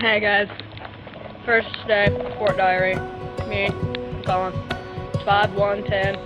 Hey guys, first day, Fort Diary, me, Colin, 5/1/10,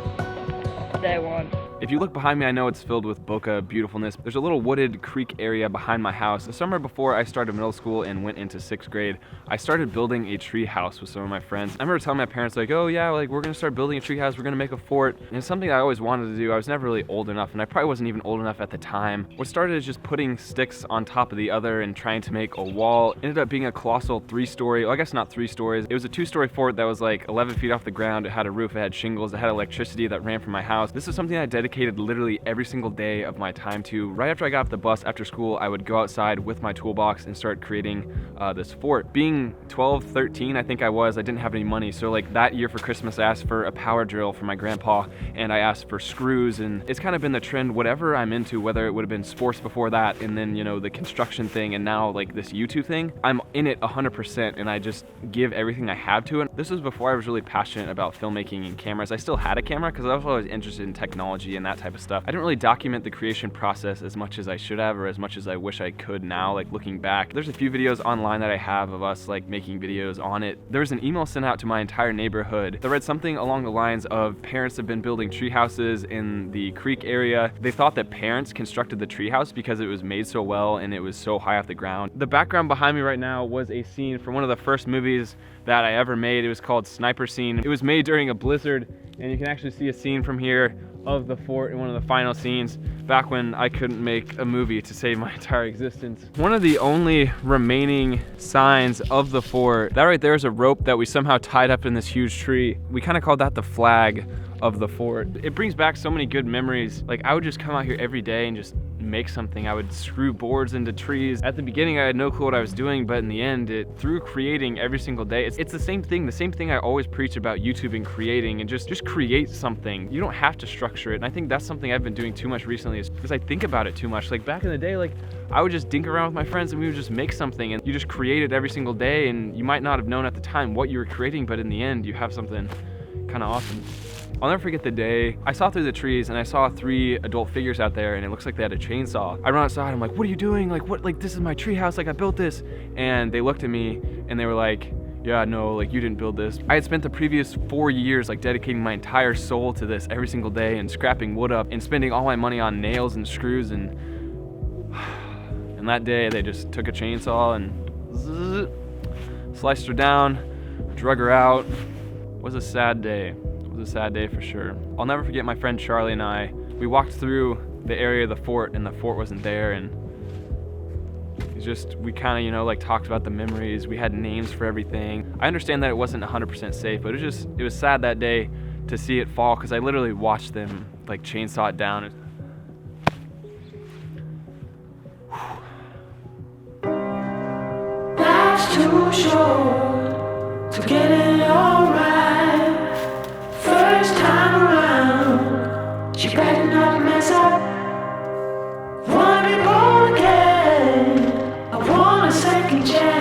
day 1. If you look behind me, I know it's filled with bokeh beautifulness. There's a little wooded creek area behind my house. The summer before I started middle school and went into 6th grade, I started building a tree house with some of my friends. I remember telling my parents like, oh yeah, like we're gonna start building a tree house, we're gonna make a fort. And it's something I always wanted to do. I was never really old enough, and I probably wasn't even old enough at the time. What started as just putting sticks on top of the other and trying to make a wall ended up being a colossal 3-story, well I guess not 3 stories. It was a 2-story fort that was like 11 feet off the ground. It had a roof, it had shingles, it had electricity that ran from my house. This is something I dedicated literally every single day of my time to. Right after I got off the bus after school, I would go outside with my toolbox and start creating this fort. Being 12, 13, I think I didn't have any money. So like that year for Christmas, I asked for a power drill from my grandpa, and I asked for screws, and it's kind of been the trend, whatever I'm into, whether it would have been sports before that, and then, you know, the construction thing, and now like this YouTube thing, I'm in it 100%, and I just give everything I have to it. This was before I was really passionate about filmmaking and cameras. I still had a camera because I was always interested in technology and that type of stuff. I didn't really document the creation process as much as I should have, or as much as I wish I could now, like looking back. There's a few videos online that I have of us like making videos on it. There was an email sent out to my entire neighborhood that read something along the lines of parents have been building tree houses in the creek area. They thought that parents constructed the tree house because it was made so well and it was so high off the ground. The background behind me right now was a scene from one of the first movies that I ever made. It was called Sniper Scene. It was made during a blizzard, and you can actually see a scene from here of the fort in one of the final scenes back when I couldn't make a movie to save my entire existence. One of the only remaining signs of the fort, that right there is a rope that we somehow tied up in this huge tree. We kind of called that the flag of the fort. It brings back so many good memories. Like I would just come out here every day and just make something. I would screw boards into trees. At the beginning I had no clue what I was doing, but in the end, through creating every single day, it's the same thing I always preach about YouTube and creating, and just create something. You don't have to structure it, and I think that's something I've been doing too much recently, is because I think about it too much. Like back in the day, like I would just dink around with my friends and we would just make something, and you just create it every single day, and you might not have known at the time what you were creating, but in the end you have something kind of awesome. I'll never forget the day I saw through the trees and I saw 3 adult figures out there, and it looks like they had a chainsaw. I run outside, I'm like, what are you doing? Like, what? Like, this is my tree house, like I built this. And they looked at me and they were like, yeah, no, like you didn't build this. I had spent the previous 4 years like dedicating my entire soul to this every single day, and scrapping wood up and spending all my money on nails and screws, and that day they just took a chainsaw and sliced her down, drug her out. It was a sad day. It was a sad day for sure. I'll never forget my friend Charlie and I. We walked through the area of the fort, and the fort wasn't there, and we kind of, you know, like talked about the memories. We had names for everything. I understand that it wasn't 100% safe, but it was sad that day to see it fall, because I literally watched them like chainsaw it down. Life's too short to get it all right. First time around, you better not mess up. Wanna be born again, I want a second chance.